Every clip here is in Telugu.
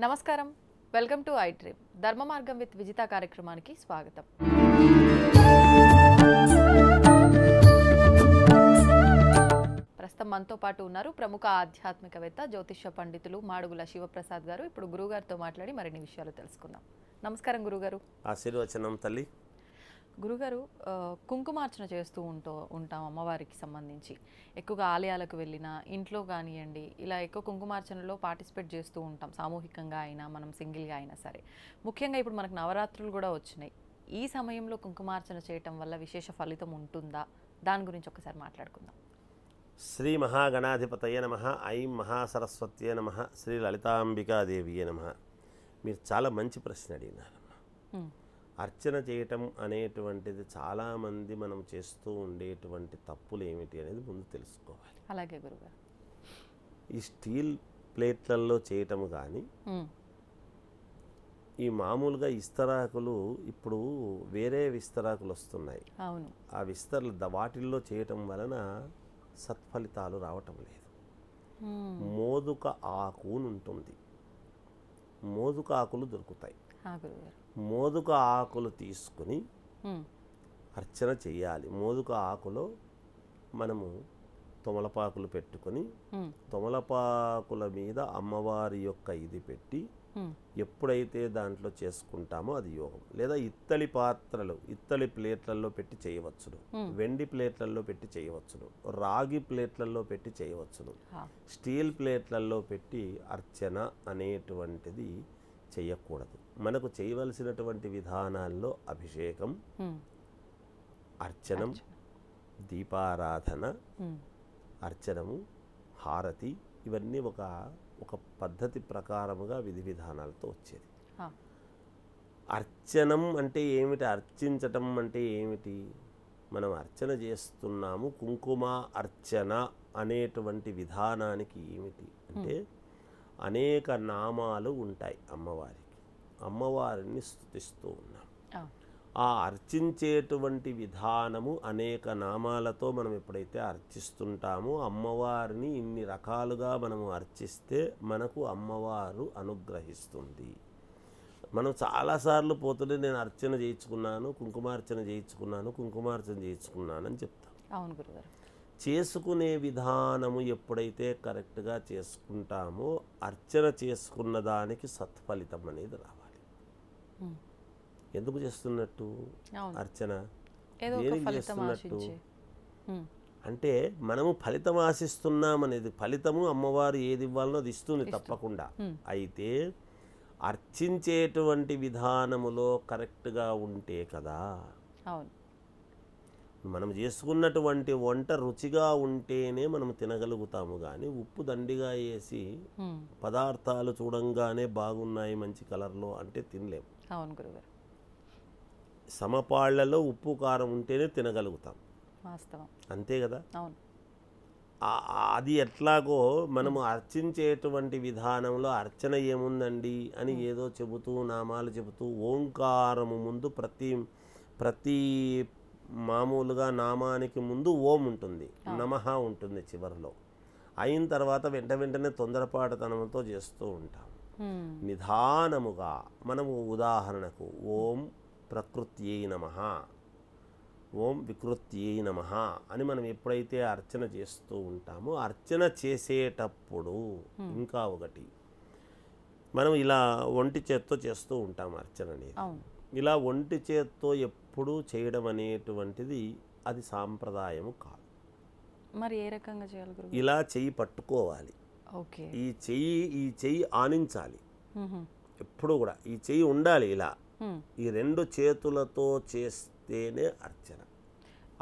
నమస్కారం, వెల్కమ్ టు ఐ డ్రీమ్. ధర్మ మార్గం విత్ విజిత కార్యక్రమానికి స్వాగతం. ప్రస్తుతం మనతో పాటు ఉన్నారు ప్రముఖ ఆధ్యాత్మికవేత్త జ్యోతిష్య పండితులు మాడుగుల శివప్రసాద్ గారు. ఇప్పుడు గురుగారితో మాట్లాడి మరిన్ని విషయాలు తెలుసుకుందాం. నమస్కారం గురుగారు. ఆశీర్వచనం తల్లి. గురుగారు, కుంకుమార్చన చేస్తూ ఉంటాం అమ్మవారికి సంబంధించి. ఎక్కువగా ఆలయాలకు వెళ్ళినా, ఇంట్లో కానివ్వండి, ఇలా ఎక్కువ కుంకుమార్చనలో పార్టిసిపేట్ చేస్తూ ఉంటాం. సామూహికంగా అయినా, మనం సింగిల్గా అయినా సరే. ముఖ్యంగా ఇప్పుడు మనకు నవరాత్రులు కూడా వచ్చినాయి. ఈ సమయంలో కుంకుమార్చన చేయటం వల్ల విశేష ఫలితం ఉంటుందా? దాని గురించి ఒకసారి మాట్లాడుకుందాం. శ్రీ మహాగణాధిపతయ నమః. ఐం మహాసరస్వత్యే నమః. శ్రీ లలితాంబికాదేవియే నమః. మీరు చాలా మంచి ప్రశ్న అడిగినారమ్మా. అర్చన చేయటం అనేటువంటిది చాలామంది మనం చేస్తూ ఉండేటువంటి తప్పులు ఏమిటి అనేది ముందు తెలుసుకోవాలి. అలాగే గురుగారు. ఈ స్టీల్ ప్లేట్లలో చేయటం కానీ, ఈ మామూలుగా ఇస్తరాకులు ఇప్పుడు వేరే విస్తరాకులు వస్తున్నాయి. అవును. ఆ వాటిల్లో చేయటం వలన సత్ఫలితాలు రావటం లేదు. మోదుక ఆకు ఉంటుంది. మోదుక ఆకులు దొరుకుతాయి. మోదుక ఆకులు తీసుకుని అర్చన చేయాలి. మోదుక ఆకులో మనము తొమలపాకులు పెట్టుకొని, తొమలపాకుల మీద అమ్మవారి యొక్క ఇది పెట్టి ఎప్పుడైతే దాంట్లో చేసుకుంటామో అది యోగం. లేదా ఇత్తడి ప్లేట్లలో పెట్టి చేయవచ్చును, వెండి ప్లేట్లలో పెట్టి చేయవచ్చును, రాగి ప్లేట్లలో పెట్టి చేయవచ్చును. స్టీల్ ప్లేట్లలో పెట్టి అర్చన అనేటువంటిది చేయకూడదు. మనకు చేయవలసినటువంటి విధానాల్లో అభిషేకం, అర్చనం, దీపారాధన, అర్చనము, హారతి, ఇవన్నీ ఒక పద్ధతి ప్రకారముగా విధి విధానాలతో వచ్చేది. అర్చనం అంటే ఏమిటి? అర్చించటం అంటే ఏమిటి? మనం అర్చన చేస్తున్నాము. కుంకుమ అర్చన అనేటువంటి విధానానికి ఏమిటి అంటే, అనేక నామాలు ఉంటాయి అమ్మవారికి. అమ్మవారిని స్తుతిస్తూ ఉన్నాం. ఆ అర్చించేటువంటి విధానము అనేక నామాలతో మనం ఎప్పుడైతే అర్చిస్తుంటామో, అమ్మవారిని ఇన్ని రకాలుగా మనము అర్చిస్తే మనకు అమ్మవారు అనుగ్రహిస్తుంది. మనం చాలాసార్లు పోతుంటే నేను అర్చన చేయించుకున్నాను, కుంకుమార్చన చేయించుకున్నాను అని చెప్తాం. అవును గురుగారు. చేసుకునే విధానము ఎప్పుడైతే కరెక్ట్గా చేసుకుంటామో, అర్చన చేసుకున్న దానికి సత్ఫలితం అనేది రావాలి. ఎందుకు చేస్తున్నట్టు అర్చన? దేనికి చేస్తున్నట్టు అంటే, మనము ఫలితం ఆశిస్తున్నాం అనేది. ఫలితము అమ్మవారు ఏది ఇవ్వాలనో అది ఇస్తుంది తప్పకుండా. అయితే అర్చించేటువంటి విధానములో కరెక్ట్గా ఉంటే కదా. మనం చేసుకున్నటువంటి వంట రుచిగా ఉంటేనే మనం తినగలుగుతాము. కానీ ఉప్పు దండిగా వేసి పదార్థాలు చూడంగానే బాగున్నాయి మంచి కలర్లో అంటే తినలేము. అవును గురుగారు. సమపాళ్లలో ఉప్పు కారం ఉంటేనే తినగలుగుతాం. అంతే కదా. అది ఎట్లాగో మనము అర్చించేటువంటి విధానంలో అర్చన ఏముందండి అని ఏదో చెబుతూ నామాలు చెబుతూ, ఓంకారము ముందు ప్రతి మామూలుగా నామానికి ముందు ఓం ఉంటుంది, నమః ఉంటుంది చివరిలో. అయిన తర్వాత వెంటనే తొందరపాటుతనంతో చేస్తూ ఉంటాం. నిదానముగా మనము ఉదాహరణకు ఓం ప్రకృత్యై నమః, ఓం వికృత్యై నమః అని మనం ఎప్పుడైతే అర్చన చేస్తూ ఉంటామో, అర్చన చేసేటప్పుడు ఇంకా ఒకటి, మనం ఇలా ఒంటి చేత్తో చేస్తూ ఉంటాం అర్చన అనేది. ఇలా ఒంటి చేత్తో ఎప్పుడూ చేయడం అనేటువంటిది అది సాంప్రదాయము కాదు. మరి ఏ రకంగా చేయాలి గురువు? ఇలా చెయ్యి పట్టుకోవాలి. ఈ చెయ్యి ఆనించాలి. ఎప్పుడు కూడా ఈ చెయ్యి ఉండాలి ఇలా. ఈ రెండు చేతులతో చేస్తేనే అర్చన,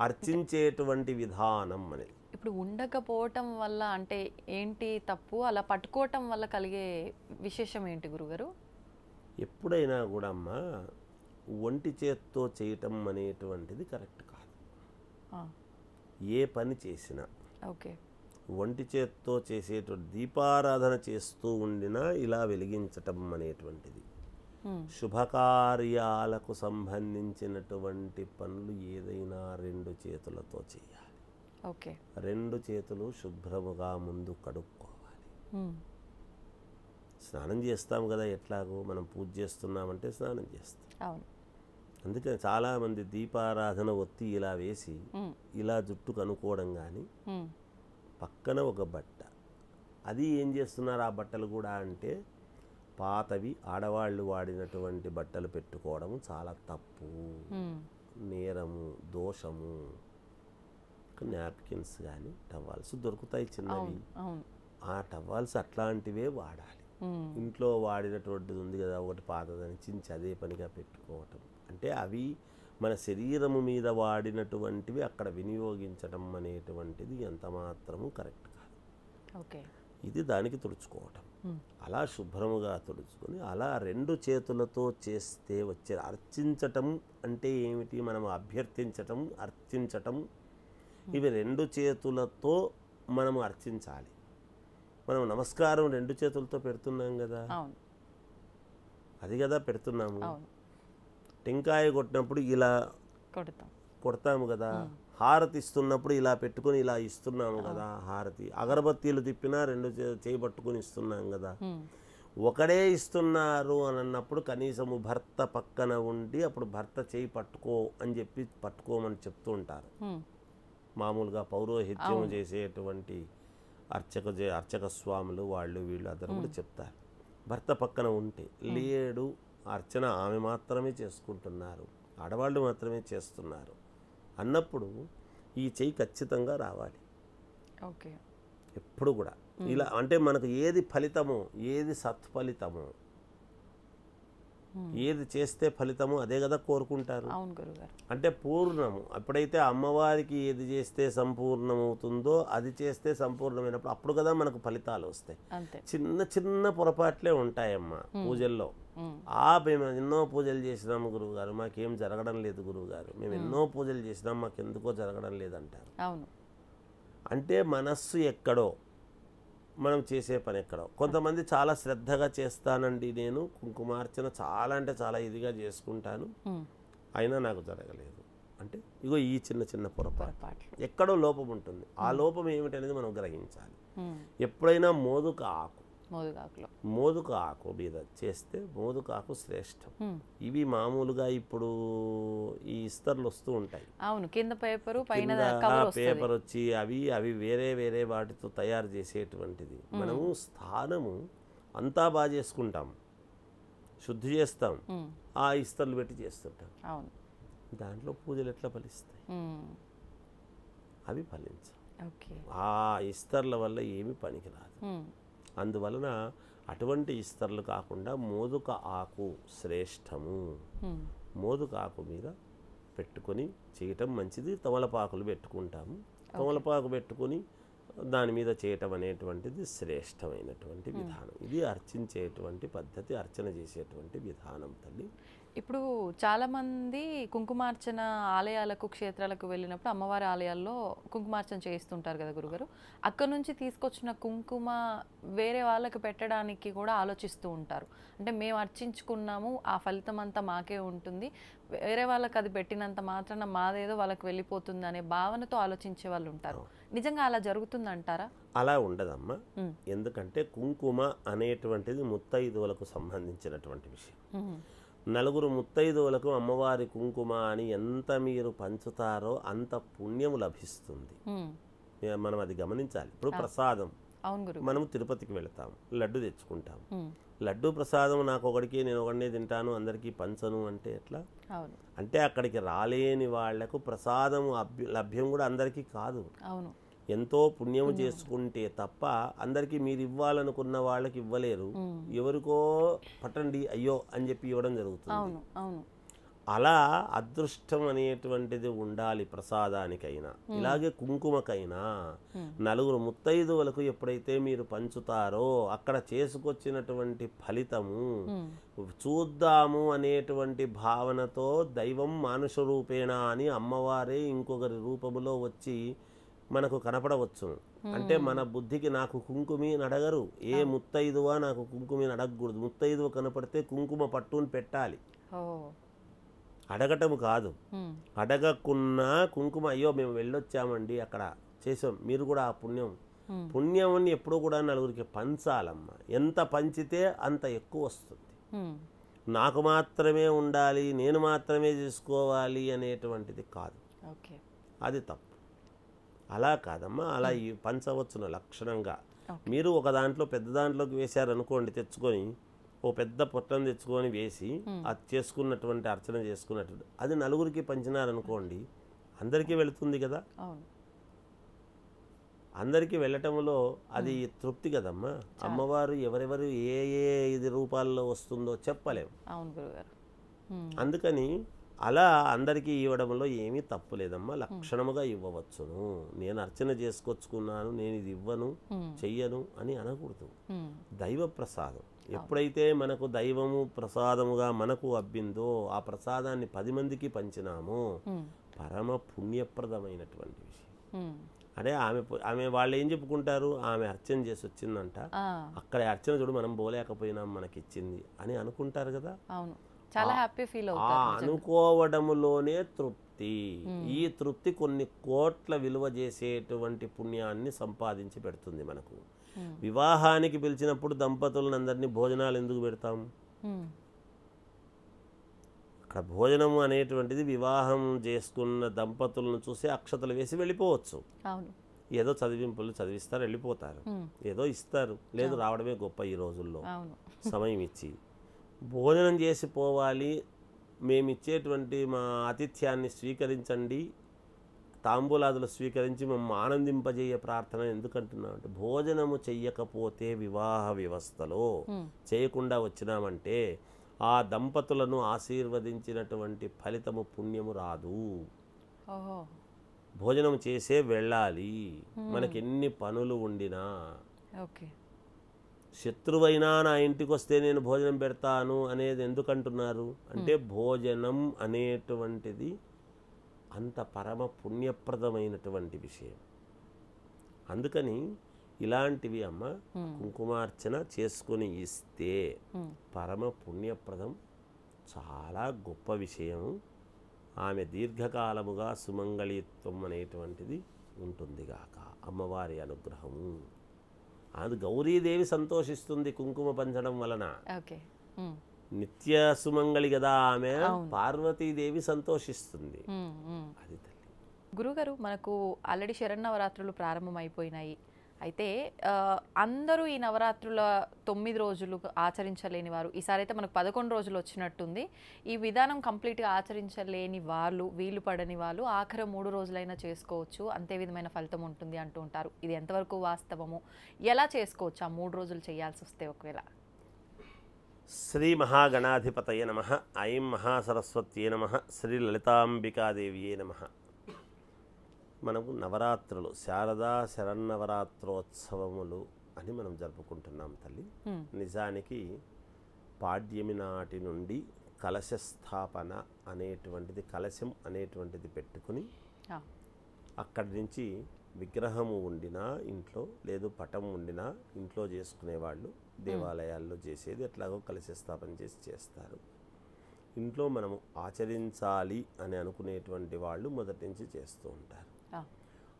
అర్చించేటువంటి విధానం అనేది. ఇప్పుడు ఉండకపోవటం వల్ల అంటే ఏంటి తప్పు? అలా పట్టుకోవటం వల్ల కలిగే విశేషం ఏంటి గురుగారు? ఎప్పుడైనా కూడా అమ్మా, ఒంటి చేత్తో చేయటం అనేటువంటిది కరెక్ట్ కాదు. ఏ పని చేసినా ఒంటి చేత్తో చేసేటువంటి, దీపారాధన చేస్తూ ఉండినా ఇలా వెలిగించటం అనేటువంటిది, శుభకార్యాలకు సంబంధించినటువంటి పనులు ఏదైనా రెండు చేతులతో చేయాలి. రెండు చేతులు శుభ్రముగా ముందు కడుక్కోవాలి. స్నానం చేస్తాం కదా, ఎట్లాగో మనం పూజ చేస్తున్నామంటే స్నానం చేస్తాం. అవును. అందుకని చాలామంది దీపారాధన ఒత్తి ఇలా వేసి ఇలా జుట్టు కనుక్కోవడం, కానీ పక్కన ఒక బట్ట, అది ఏం చేస్తున్నారు ఆ బట్టలు కూడా అంటే పాతవి ఆడవాళ్ళు వాడినటువంటి బట్టలు పెట్టుకోవడం చాలా తప్పు, నేరము, దోషము. నాప్కిన్స్ కానీ టవాల్స్ దొరుకుతాయి చిన్నవి, ఆ టవాల్స్ అట్లాంటివే వాడాలి. ఇంట్లో వాడినటువంటిది ఉంది కదా ఒకటి పాతదని చించి అదే పనిగా పెట్టుకోవటం అంటే అవి మన శరీరము మీద వాడినటువంటివి అక్కడ వినియోగించడం అనేటువంటిది ఎంత మాత్రము కరెక్ట్ కాదు. ఓకే. ఇది దానికి తుడుచుకోవటం, అలా శుభ్రముగా తుడుచుకొని అలా 2 చేతులతో చేస్తే వచ్చే అర్చించటం అంటే ఏమిటి, మనం అభ్యర్థించటం, అర్చించటం, ఇవి 2 చేతులతో మనము అర్చించాలి. మనం నమస్కారం 2 చేతులతో పెడుతున్నాం కదా, అది కదా పెడుతున్నాము. టెంకాయ కొట్టినప్పుడు ఇలా కొడతాము కదా, హారతి ఇస్తున్నప్పుడు ఇలా పెట్టుకొని ఇలా ఇస్తున్నాము కదా హారతి. అగరబత్తీలు తిప్పినా 2 చేయి పట్టుకొని ఇస్తున్నాం కదా. ఒకడే ఇస్తున్నారు అని అన్నప్పుడు కనీసము భర్త పక్కన ఉండి అప్పుడు భర్త చేయి పట్టుకో అని చెప్పి పట్టుకోమని చెప్తూ ఉంటారు. మామూలుగా పౌరోహిత్యం చేసేటువంటి అర్చక స్వాములు వాళ్ళు వీళ్ళు అందరూ కూడా చెప్తారు. భర్త పక్కన ఉంటే లేడు, అర్చన ఆమె మాత్రమే చేసుకుంటున్నారు, ఆడవాళ్ళు మాత్రమే చేస్తున్నారు అన్నప్పుడు ఈ చెయ్యి ఖచ్చితంగా రావాలి. ఓకే. ఎప్పుడు కూడా ఇలా అంటే మనకు ఏది ఫలితమో, ఏది సత్ఫలితమో, ఏది చేస్తే ఫలితమో అదే కదా కోరుకుంటారు. అంటే పూర్ణము, ఎప్పుడైతే అమ్మవారికి ఏది చేస్తే సంపూర్ణమవుతుందో అది చేస్తే సంపూర్ణమైనప్పుడు అప్పుడు కదా మనకు ఫలితాలు వస్తాయి. చిన్న చిన్న పొరపాట్లే ఉంటాయమ్మా పూజల్లో. మేము ఎన్నో పూజలు చేసినాము గురువుగారు, మాకేం జరగడం లేదు గురువుగారు, మేము ఎన్నో పూజలు చేసినాం మాకు ఎందుకో జరగడం లేదంటారు. అంటే మనస్సు ఎక్కడో, మనం చేసే పని ఎక్కడో. కొంతమంది చాలా శ్రద్ధగా చేస్తానండి, నేను కుంకుమార్చన చాలా అంటే చాలా ఇదిగా చేసుకుంటాను, అయినా నాకు జరగలేదు అంటే ఇగో ఈ చిన్న చిన్న పొరపాటు ఎక్కడో లోపం ఉంటుంది. ఆ లోపం ఏమిటనేది మనం గ్రహించాలి. ఎప్పుడైనా మోదుక ఆకు మీద చేస్తే మోదుక ఆకు శ్రేష్టం. ఇవి మామూలుగా ఇప్పుడు ఈ ఇస్తర్లు వస్తూ ఉంటాయి, కింద పేపర్ వచ్చి అవి వేరే వేరే వాటితో తయారు చేసేటువంటిది. మనము స్థానము అంతా బాగా చేసుకుంటాం, శుద్ధి చేస్తాం, ఆ ఇస్తర్లు పెట్టి చేస్తుంటాం. దాంట్లో పూజలు ఎట్లా ఫలిస్తాయి? అవి ఫలించవు. ఆ ఇస్తర్ల వల్ల ఏమి పనికిరాదు. అందువలన అటువంటి ఇస్తర్లు కాకుండా మోదుక ఆకు శ్రేష్టము. మోదుక ఆకు మీద పెట్టుకొని చేయటం మంచిది. తమలపాకులు పెట్టుకుంటాము, తమలపాకు పెట్టుకొని దాని మీద చేయటం అనేటువంటిది శ్రేష్టమైనటువంటి విధానం. ఇది అర్చించేటువంటి పద్ధతి, అర్చన చేసేటువంటి విధానం తల్లి. ఇప్పుడు చాలామంది కుంకుమార్చన ఆలయాలకు, క్షేత్రాలకు వెళ్ళినప్పుడు అమ్మవారి ఆలయాల్లో కుంకుమార్చన చేయిస్తుంటారు కదా గురుగారు. అక్కడ నుంచి తీసుకొచ్చిన కుంకుమ వేరే వాళ్ళకి పెట్టడానికి కూడా ఆలోచిస్తూ ఉంటారు. అంటే మేము అర్చించుకున్నాము, ఆ ఫలితం అంతా మాకే ఉంటుంది, వేరే వాళ్ళకి అది పెట్టినంత మాత్రాన మాదేదో వాళ్ళకి వెళ్ళిపోతుంది అనే భావనతో ఆలోచించే వాళ్ళు ఉంటారు. నిజంగా అలా జరుగుతుందంటారా? అలా ఉండదమ్మా. ఎందుకంటే కుంకుమ అనేటువంటిది ముత్తైదువులకు సంబంధించినటువంటి విషయం. 4 ముత్తైదువులకు అమ్మవారి కుంకుమ అని ఎంత మీరు పంచుతారో అంత పుణ్యము లభిస్తుంది. మనం అది గమనించాలి. ఇప్పుడు ప్రసాదం, మనము తిరుపతికి వెళతాం, లడ్డు తెచ్చుకుంటాం. లడ్డు ప్రసాదం నాకు ఒకడికి, నేను ఒకడినే తింటాను, అందరికీ పంచను అంటే ఎట్లా? అంటే అక్కడికి రాలేని వాళ్లకు ప్రసాదం లభ్యం కూడా అందరికీ కాదు. ఎంతో పుణ్యము చేసుకుంటే తప్ప అందరికీ మీరు ఇవ్వాలనుకున్న వాళ్ళకి ఇవ్వలేరు. ఎవరికో పట్టండి అయ్యో అని చెప్పి ఇవ్వడం జరుగుతుంది. అలా అదృష్టం అనేటువంటిది ఉండాలి ప్రసాదానికైనా, ఇలాగే కుంకుమకైనా. 4 ముత్తైదువులకు ఎప్పుడైతే మీరు పంచుతారో అక్కడ చేసుకొచ్చినటువంటి ఫలితము చూద్దాము అనేటువంటి భావనతో దైవం మానుష రూపేణ అని అమ్మవారే ఇంకొకరి రూపములో వచ్చి మనకు కనపడవచ్చు. అంటే మన బుద్ధికి నాకు కుంకుమి అడగరు, ఏ ముత్తైదువా నాకు కుంకుమి అడగకూడదు. ముత్తైదువ కనపడితే కుంకుమ పట్టుని పెట్టాలి, అడగటము కాదు. అడగకున్నా కుంకుమ అయ్యో మేము వెళ్ళొచ్చామండి అక్కడ చేసాం, మీరు కూడా ఆ పుణ్యం పుణ్యాన్ని ఎప్పుడూ కూడా నలుగురికి పంచాలమ్మా. ఎంత పంచితే అంత ఎక్కువ వస్తుంది. నాకు మాత్రమే ఉండాలి, నేను మాత్రమే చేసుకోవాలి అనేటువంటిది కాదు. అది తప్పు. అలా కాదమ్మా, అలా పంచవచ్చున లక్షణంగా. మీరు ఒక దాంట్లో పెద్ద దాంట్లోకి వేశారనుకోండి, తెచ్చుకొని ఓ పెద్ద పొట్టను తెచ్చుకొని వేసి అది చేసుకున్నటువంటి అర్చన చేసుకున్నటువంటి అది నలుగురికి పంచినారనుకోండి, అందరికీ వెళుతుంది కదా. అందరికీ వెళ్ళటంలో అది తృప్తి కదమ్మా. అమ్మవారు ఎవరెవరు ఏ ఏ ఇది రూపాల్లో వస్తుందో చెప్పలేము. అందుకని అలా అందరికీ ఇవ్వడంలో ఏమీ తప్పు లేదమ్మా, లక్షణముగా ఇవ్వవచ్చును. నేను అర్చన చేసుకొచ్చుకున్నాను, నేను ఇది ఇవ్వను చెయ్యను అని అనకూడదు. దైవ ప్రసాదం ఎప్పుడైతే మనకు దైవము ప్రసాదముగా మనకు అబ్బిందో ఆ ప్రసాదాన్ని 10 మందికి పంచినామో పరమ పుణ్యప్రదమైనటువంటి విషయం. అదే ఆమె వాళ్ళు ఏం చెప్పుకుంటారు, ఆమె అర్చన చేసి వచ్చిందంట, అక్కడ అర్చన చూడు మనం పోలేకపోయినాం మనకిచ్చింది అని అనుకుంటారు కదా. చాలా హ్యాపీ ఫీల్ అవుతారు. అనుకోవడములోనే తృప్తి. ఈ తృప్తి కొన్ని కోట్ల విలువ చేసేటువంటి పుణ్యాన్ని సంపాదించి పెడుతుంది మనకు. వివాహానికి పిలిచినప్పుడు దంపతులందరినీ భోజనాలు ఎందుకు పెడతాం? అక్కడ భోజనము అనేటువంటిది వివాహం చేసుకున్న దంపతులను చూసి అక్షతలు వేసి వెళ్ళిపోవచ్చు. ఏదో చదివింపులు చదివిస్తారు, వెళ్ళిపోతారు, ఏదో ఇస్తారు, లేదు రావడమే గొప్ప ఈ రోజుల్లో. సమయం ఇచ్చి భోజనం చేసి పోవాలి, మేమిచ్చేటువంటి మా ఆతిథ్యాన్ని స్వీకరించండి, తాంబూలాదులు స్వీకరించి మేము ఆనందింపజేయ ప్రార్థన ఎందుకంటున్నాం అంటే, భోజనము చెయ్యకపోతే వివాహ వ్యవస్థలో చేయకుండా వచ్చినామంటే ఆ దంపతులను ఆశీర్వదించినటువంటి ఫలితము పుణ్యము రాదు. భోజనం చేసే వెళ్ళాలి, మనకి ఎన్ని పనులు ఉండినా. శత్రువైనా నా ఇంటికి వస్తే నేను భోజనం పెడతాను అనేది ఎందుకంటున్నారు అంటే, భోజనం అనేటువంటిది అంత పరమ పుణ్యప్రదమైనటువంటి విషయం. అందుకని ఇలాంటివి అమ్మ కుంకుమార్చన చేసుకుని ఇస్తే పరమ పుణ్యప్రదం, చాలా గొప్ప విషయం. ఆమె దీర్ఘకాలముగా సుమంగళిత్వం అనేటువంటిది ఉంటుంది గాక, అమ్మవారి అనుగ్రహము. అది గౌరీదేవి సంతోషిస్తుంది కుంకుమ పంచడం వలన. నిత్య సుమంగళి కదా ఆమె, పార్వతీదేవి సంతోషిస్తుంది. అది తల్లి. గురుగారు, మనకు ఆల్రెడీ శరన్నవరాత్రులు ప్రారంభమైపోయినాయి. అయితే అందరూ ఈ నవరాత్రుల 9 రోజులు ఆచరించలేని వారు, ఈసారి అయితే మనకు 11 రోజులు వచ్చినట్టుంది. ఈ విధానం కంప్లీట్గా ఆచరించలేని వాళ్ళు, వీలు పడని వాళ్ళు ఆఖరి 3 రోజులైనా చేసుకోవచ్చు, అంతే విధమైన ఫలితం ఉంటుంది అంటూ ఉంటారు. ఇది ఎంతవరకు వాస్తవము? ఎలా చేసుకోవచ్చు ఆ 3 రోజులు చేయాల్సి వస్తే ఒకవేళ? శ్రీ మహాగణాధిపతయ నమః. ఐం మహాసరస్వత్యే నమః. శ్రీ లలితాంబికాదేవియే నమః. మనకు నవరాత్రులు, శారదా శరన్నవరాత్రోత్సవములు అని మనం జరుపుకుంటున్నాం తల్లి. నిజానికి పాడ్యమి నాటి నుండి కలశ స్థాపన అనేటువంటిది, కలశం అనేటువంటిది పెట్టుకుని అక్కడి నుంచి విగ్రహము ఉండినా ఇంట్లో, లేదు పటం ఉండినా ఇంట్లో చేసుకునేవాళ్ళు, దేవాలయాల్లో చేసేది ఎట్లాగో కలశ స్థాపన చేసి చేస్తారు. ఇంట్లో మనము ఆచరించాలి అని అనుకునేటువంటి వాళ్ళు మొదటి నుంచి చేస్తూ ఉంటారు.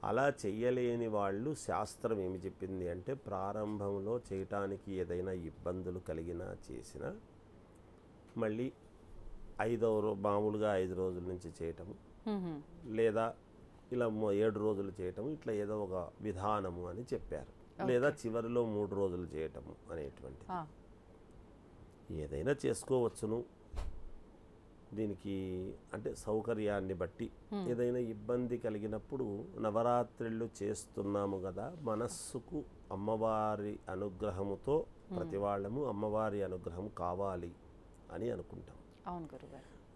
అలా చెయ్యలేని వాళ్ళు శాస్త్రం ఏమి చెప్పింది అంటే, ప్రారంభంలో చేయటానికి ఏదైనా ఇబ్బందులు కలిగినా చేసినా మళ్ళీ మామూలుగా 5 రోజుల నుంచి చేయటము, లేదా ఇలా 7 రోజులు చేయటము, ఇట్లా ఏదో ఒక విధానము అని చెప్పారు. లేదా చివరిలో 3 రోజులు చేయటము అనేటువంటిది ఏదైనా చేసుకోవచ్చును. దీనికి అంటే సౌకర్యాన్ని బట్టి ఏదైనా ఇబ్బంది కలిగినప్పుడు, నవరాత్రులు చేస్తున్నాము కదా, మనస్సుకు అమ్మవారి అనుగ్రహముతో ప్రతి వాళ్ళము అమ్మవారి అనుగ్రహం కావాలి అని అనుకుంటాం.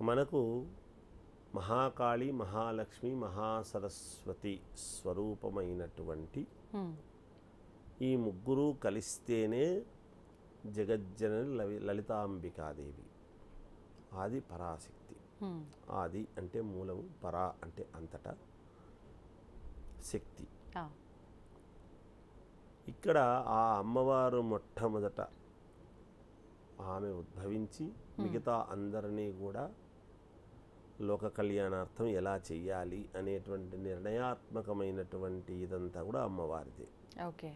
మనకు మహాకాళి, మహాలక్ష్మి, మహాసరస్వతి స్వరూపమైనటువంటి ఈ ముగ్గురు కలిస్తేనే జగజ్జనని లలితాంబికాదేవి. ఆది పరాశక్తి. ఆది అంటే మూలము, పరా అంటే అంతటా శక్తి. ఇక్కడ ఆ అమ్మవారు మొట్టమొదట ఆమె ఉద్భవించి మిగతా అందరినీ కూడా లోక కళ్యాణార్థం ఎలా చెయ్యాలి అనేటువంటి నిర్ణయాత్మకమైనటువంటి ఇదంతా కూడా అమ్మవారిది. ఓకే.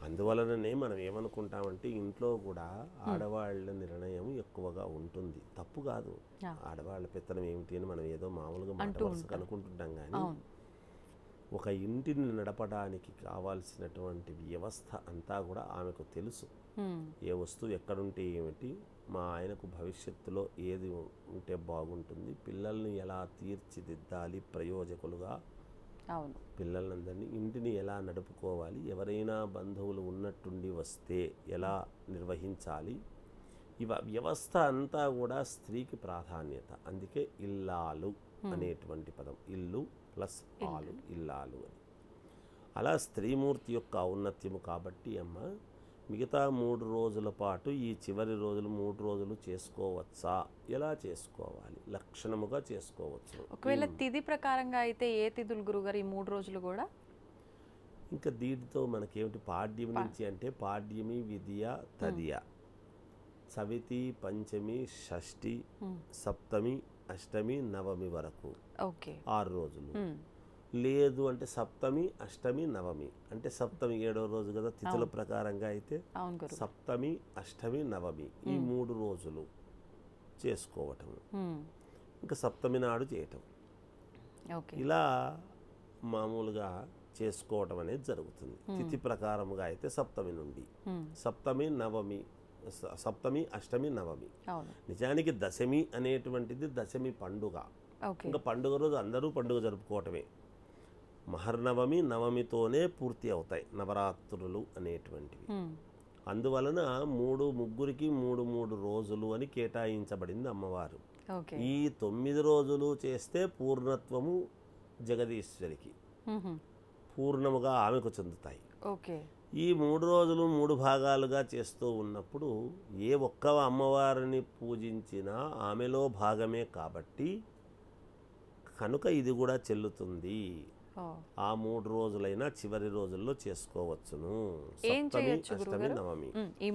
అందువలననే మనం ఏమనుకుంటామంటే ఇంట్లో కూడా ఆడవాళ్ళ నిర్ణయం ఎక్కువగా ఉంటుంది. తప్పు కాదు, ఆడవాళ్ళ పెత్తనం ఏమిటి అని మనం ఏదో మామూలుగా మాట వరుసకు అనుకుంటుంటాం. కానీ ఒక ఇంటిని నడపడానికి కావాల్సినటువంటి వ్యవస్థ అంతా కూడా ఆమెకు తెలుసు. ఏ వస్తువు ఎక్కడుంటే ఏమిటి, మా ఆయనకు భవిష్యత్తులో ఏది ఉంటే బాగుంటుంది, పిల్లల్ని ఎలా తీర్చిదిద్దాలి ప్రయోజకులుగా, పిల్లలందరినీ ఇంటిని ఎలా నడుపుకోవాలి, ఎవరైనా బంధువులు ఉన్నట్టుండి వస్తే ఎలా నిర్వహించాలి, వ్యవస్థ అంతా కూడా స్త్రీకి ప్రాధాన్యత. అందుకే ఇల్లాలు అనేటువంటి పదం, ఇల్లు ప్లస్ ఆలు, ఇల్లాలు అని. అలా స్త్రీమూర్తి యొక్క ఔన్నత్యము కాబట్టి అమ్మ మిగతా 3 రోజుల పాటు ఈ చివరి రోజులు 3 రోజులు చేసుకోవచ్చా, ఎలా చేసుకోవాలి, లక్షణముగా చేసుకోవచ్చు. ఒకవేళ తిథి ప్రకారంగా అయితే ఏ తిథులు గురుగారు ఈ 3 రోజులు కూడా? ఇంకా దీనితో మనకేమిటి, పాడ్యమి నుంచి అంటే పాడ్యమి, విద్య, తదియ, చవితి, పంచమి, షష్ఠి, సప్తమి, అష్టమి, నవమి వరకు 6 రోజులు. లేదు అంటే సప్తమి, అష్టమి, నవమి అంటే సప్తమి 7వ రోజు కదా తిథుల ప్రకారంగా అయితే, సప్తమి, అష్టమి, నవమి ఈ 3 రోజులు చేసుకోవటం, ఇంకా సప్తమి నాడు చేయటం, ఇలా మామూలుగా చేసుకోవటం అనేది జరుగుతుంది. తిథి ప్రకారముగా అయితే సప్తమి నుండి, సప్తమి, నవమి, సప్తమి, అష్టమి, నవమి. నిజానికి దశమి అనేటువంటిది దశమి పండుగ. ఇంకా పండుగ రోజు అందరూ పండుగ జరుపుకోవటమే. మహర్నవమి, నవమితోనే పూర్తి అవుతాయి నవరాత్రులు అనేటువంటివి. అందువలన 3 3 రోజులు అని కేటాయించబడింది అమ్మవారు. ఈ 9 రోజులు చేస్తే పూర్ణత్వము జగదీశ్వరికి, పూర్ణముగా ఆమెకు చెందుతాయి. ఈ 3 రోజులు 3 భాగాలుగా చేస్తూ ఉన్నప్పుడు ఏ ఒక్క అమ్మవారిని పూజించినా ఆమెలో భాగమే కాబట్టి కనుక ఇది కూడా చెల్లుతుంది. ఆ 3 రోజులైనా చివరి రోజుల్లో చేసుకోవచ్చును. సప్తమి, అష్టమి, నవమి ఈ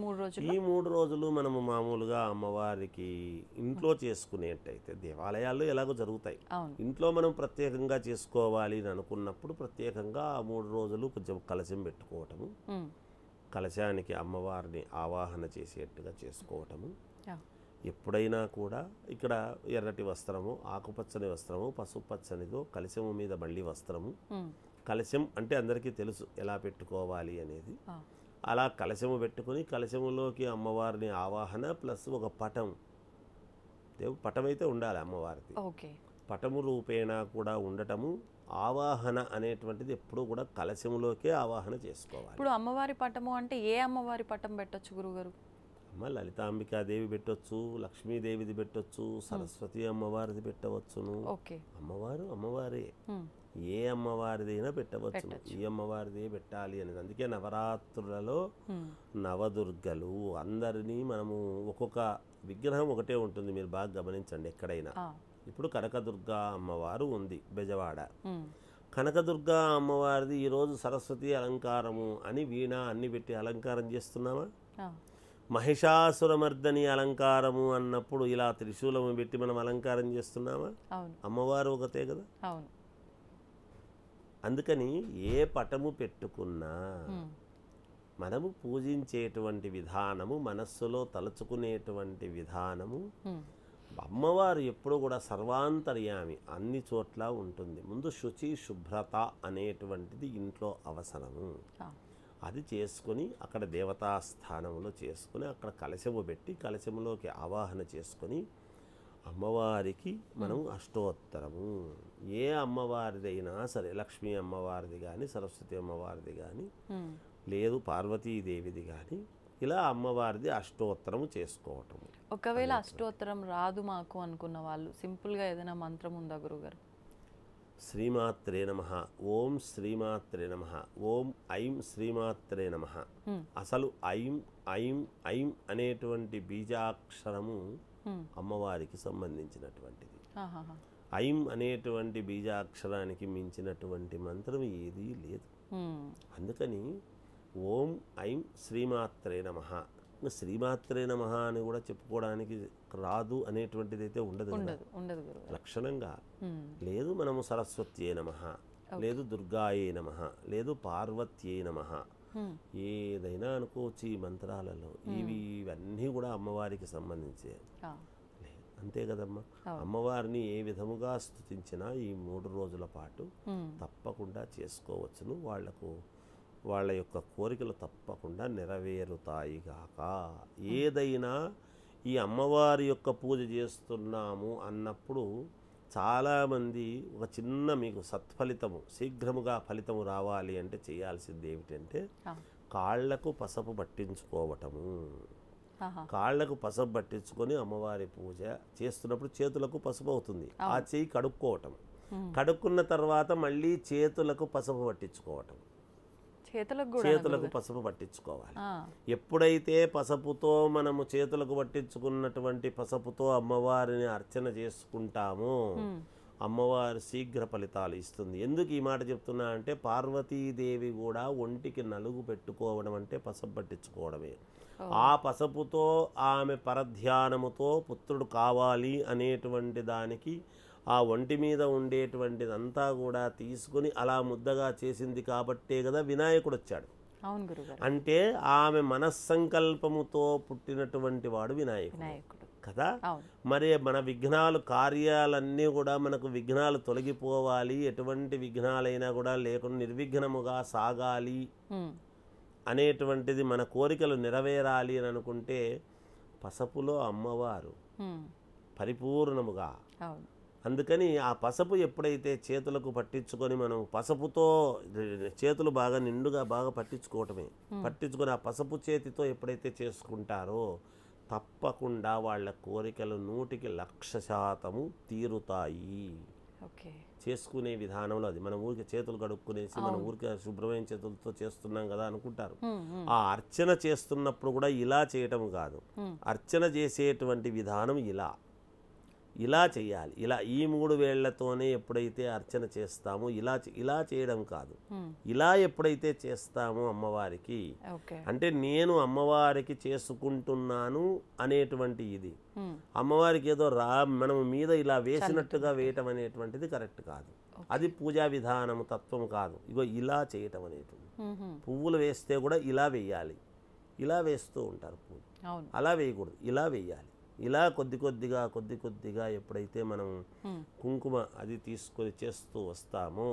3 రోజులు మనము మామూలుగా అమ్మవారికి ఇంట్లో చేసుకునేటైతే, దేవాలయాల్లో ఎలాగో జరుగుతాయి, ఇంట్లో మనం ప్రత్యేకంగా చేసుకోవాలి అని అనుకున్నప్పుడు ప్రత్యేకంగా ఆ 3 రోజులు కొంచెం కలశం పెట్టుకోవటము, కలశానికి అమ్మవారిని ఆవాహన చేసేట్టుగా చేసుకోవటము. ఎప్పుడైనా కూడా ఇక్కడ ఎర్రటి వస్త్రము, ఆకుపచ్చని వస్త్రము, పసుపచ్చనిదో కలశము మీద మళ్ళీ వస్త్రము. కలశం అంటే అందరికీ తెలుసు ఎలా పెట్టుకోవాలి అనేది. అలా కలశము పెట్టుకుని కలశములోకి అమ్మవారిని ఆవాహన ప్లస్ ఒక పటం, పటం అయితే ఉండాలి అమ్మవారిది, పటము రూపేణ కూడా ఉండటము. ఆవాహన అనేటువంటిది ఎప్పుడు కూడా కలశములోకే ఆవాహన చేసుకోవాలి. ఇప్పుడు అమ్మవారి పటము అంటే ఏ అమ్మవారి పటం పెట్టొచ్చు గురుగారు? అమ్మ లలితాంబికాదేవి పెట్టవచ్చు, లక్ష్మీదేవిది పెట్టవచ్చు, సరస్వతి అమ్మవారిది పెట్టవచ్చును. అమ్మవారు అమ్మవారే, ఏ అమ్మవారిదైనా పెట్టవచ్చును. ఈ అమ్మవారిదే పెట్టాలి అనేది. అందుకే నవరాత్రులలో నవదుర్గలు అందరినీ మనము ఒక్కొక్క విగ్రహం ఒకటే ఉంటుంది, మీరు బాగా గమనించండి ఎక్కడైనా. ఇప్పుడు కనకదుర్గ అమ్మవారు ఉంది బెజవాడ, కనకదుర్గ అమ్మవారిది ఈరోజు సరస్వతి అలంకారము అని వీణ అన్ని పెట్టి అలంకారం చేస్తున్నామా? మహిషాసురమర్దని అలంకారము అన్నప్పుడు ఇలా త్రిశూలము పెట్టి మనం అలంకారం చేస్తున్నామా? అమ్మవారు ఒకతే కదా. అందుకని ఏ పటము పెట్టుకున్నా మనము పూజించేటువంటి విధానము, మనస్సులో తలుచుకునేటువంటి విధానము, అమ్మవారు ఎప్పుడూ కూడా సర్వాంతర్యామి, అన్ని చోట్ల ఉంటుంది. ముందు శుచి శుభ్రత అనేటువంటిది ఇంట్లో అవసరము. అది చేసుకొని అక్కడ దేవతాస్థానంలో చేసుకొని అక్కడ కలశము పెట్టి కలశములోకి ఆవాహన చేసుకొని అమ్మవారికి మనం అష్టోత్తరము, ఏ అమ్మవారిదైనా సరే, లక్ష్మీ అమ్మవారిది కానీ, సరస్వతి అమ్మవారిది కానీ, లేదు పార్వతీదేవిది కానీ, ఇలా అమ్మవారిది అష్టోత్తరము చేసుకోవటం. ఒకవేళ అష్టోత్తరం రాదు మాకు అనుకున్న వాళ్ళు సింపుల్గా ఏదైనా మంత్రం ఉందా గురుగారు? శ్రీమాత్రే నమః, ఓం శ్రీమాత్రే నమః, ఓం ఐం శ్రీమాత్రే నమః. అసలు ఐం ఐం ఐం అనేటువంటి బీజాక్షరము అమ్మవారికి సంబంధించినటువంటిది. ఐం అనేటువంటి బీజాక్షరానికి మించినటువంటి మంత్రం ఏదీ లేదు. అందుకని ఓం ఐం శ్రీమాత్రే నమః శ్రీమాత్రే నమః అని కూడా చెప్పుకోవడానికి రాదు అనేటువంటిది అయితే ఉండదు కదా. ఉండదు గురుగారు. లక్షణంగా లేదు. మనము సరస్వత్యే నమః, లేదు దుర్గాయే నమః, లేదు పార్వత్యే నమః, ఏదైనా అనుకోవచ్చు ఈ మంత్రాలలో. ఇవన్నీ కూడా అమ్మవారికి సంబంధించే, అంతే కదమ్మా. అమ్మవారిని ఏ విధముగా స్తుతించినా ఈ 3 రోజుల పాటు తప్పకుండా చేసుకోవచ్చును. వాళ్ళ యొక్క కోరికలు తప్పకుండా నెరవేరుతాయిగాక. ఏదైనా ఈ అమ్మవారి యొక్క పూజ చేస్తున్నాము అన్నప్పుడు చాలామంది ఒక చిన్న మీకు సత్ఫలితము శీఘ్రముగా ఫలితము రావాలి అంటే చేయాల్సింది ఏమిటంటే కాళ్లకు పసుపు పట్టించుకోవటము. కాళ్లకు పసుపు పట్టించుకొని అమ్మవారి పూజ చేస్తున్నప్పుడు చేతులకు పసుపు అవుతుంది, ఆ చెయ్యి కడుక్కోవటం. కడుక్కున్న తర్వాత మళ్ళీ చేతులకు పసుపు పట్టించుకోవటం, చేతులకు పసుపు పట్టించుకోవాలి. ఎప్పుడైతే పసుపుతో మనము చేతులకు పట్టించుకున్నటువంటి పసుపుతో అమ్మవారిని అర్చన చేసుకుంటామో అమ్మవారు శీఘ్ర ఫలితాలు ఇస్తుంది. ఎందుకు ఈ మాట చెప్తున్నా అంటే పార్వతీదేవి కూడా ఒంటికి నలుగు పెట్టుకోవడం అంటే పసుపు పట్టించుకోవడమే. ఆ పసుపుతో ఆమె పరధ్యానముతో పుత్రుడు కావాలి అనేటువంటి దానికి ఆ ఒంటి మీద ఉండేటువంటిదంతా కూడా తీసుకుని అలా ముద్దగా చేసింది కాబట్టే కదా వినాయకుడు వచ్చాడు. అంటే ఆమె మనస్సంకల్పముతో పుట్టినటువంటి వాడు వినాయకుడు కదా. మరి మన విఘ్నాలు కార్యాలన్నీ కూడా మనకు విఘ్నాలు తొలగిపోవాలి, ఎటువంటి విఘ్నాలైనా కూడా లేకుండా నిర్విఘ్నముగా సాగాలి అనేటువంటిది, మన కోరికలు నెరవేరాలి అని అనుకుంటే పసుపులో అమ్మవారు పరిపూర్ణముగా. అందుకని ఆ పసుపు ఎప్పుడైతే చేతులకు పట్టించుకొని మనం పసుపుతో చేతులు బాగా నిండుగా బాగా పట్టించుకొని ఆ పసుపు చేతితో ఎప్పుడైతే చేసుకుంటారో తప్పకుండా వాళ్ళ కోరికలు 100% తీరుతాయి. చేసుకునే విధానంలో అది మన ఊరికి చేతులు కడుక్కునేసి మన ఊరికి శుభ్రమైన చేతులతో చేస్తున్నాం కదా అనుకుంటారు. ఆ అర్చన చేస్తున్నప్పుడు కూడా ఇలా చేయటం కాదు, అర్చన చేసేటువంటి విధానం ఇలా చేయాలి. ఇలా ఈ 3 వేళ్లతోనే ఎప్పుడైతే అర్చన చేస్తామో ఇలా చేయడం కాదు, ఇలా ఎప్పుడైతే చేస్తామో అమ్మవారికి అంటే నేను అమ్మవారికి చేసుకుంటున్నాను అనేటువంటి ఇది. అమ్మవారికి ఏదో మనం మీద ఇలా వేసినట్టుగా వేయటం అనేటువంటిది కరెక్ట్ కాదు. అది పూజా విధానము తత్వం కాదు. ఇగో ఇలా చేయటం అనేటువంటి, పువ్వులు వేస్తే కూడా ఇలా వేయాలి, ఇలా వేస్తూ ఉంటారు పువ్వులు, అలా వేయకూడదు, ఇలా వేయాలి. ఇలా కొద్ది కొద్దిగా ఎప్పుడైతే మనం కుంకుమ అది తీసుకొని చేస్తూ వస్తామో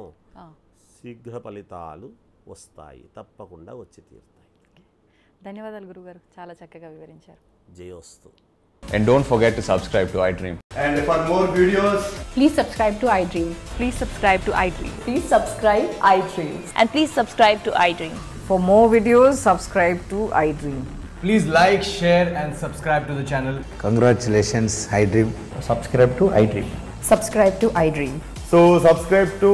శీఘ్ర ఫలితాలు వస్తాయి, తప్పకుండా వచ్చి తీరుతాయి. ధన్యవాదాలు గురుగారు, చాలా చక్కగా వివరించారు. జయోస్తు. And don't forget to subscribe to iDream. And for more videos, please subscribe to iDream. Please subscribe to iDream. Please subscribe iDream. And please subscribe to iDream. For more videos, subscribe to iDream. please like, share and subscribe to the channel. Congratulations, iDream. Subscribe to iDream. Subscribe to iDream. So subscribe to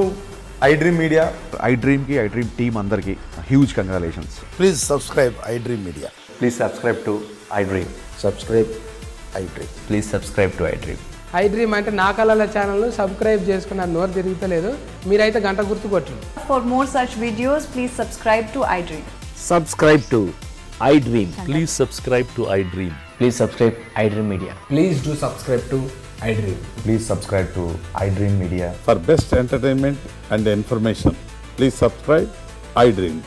iDream Media. iDream ki iDream team andarki huge congratulations. Please subscribe iDream Media. Please subscribe to iDream. Subscribe iDream. Please subscribe to iDream. iDream అంటే నా కళల ఛానల్ను సబ్స్క్రైబ్ చేసుకున్న నోరు తిరుగుతలేదు, మీరైతే గంట గుర్తు కొట్టండి. For more such videos, please subscribe to iDream. Subscribe to iDream. Please subscribe to iDream. Please subscribe iDream Media. Please do subscribe to iDream. Please subscribe to iDream Media. For best entertainment and information, please subscribe iDream.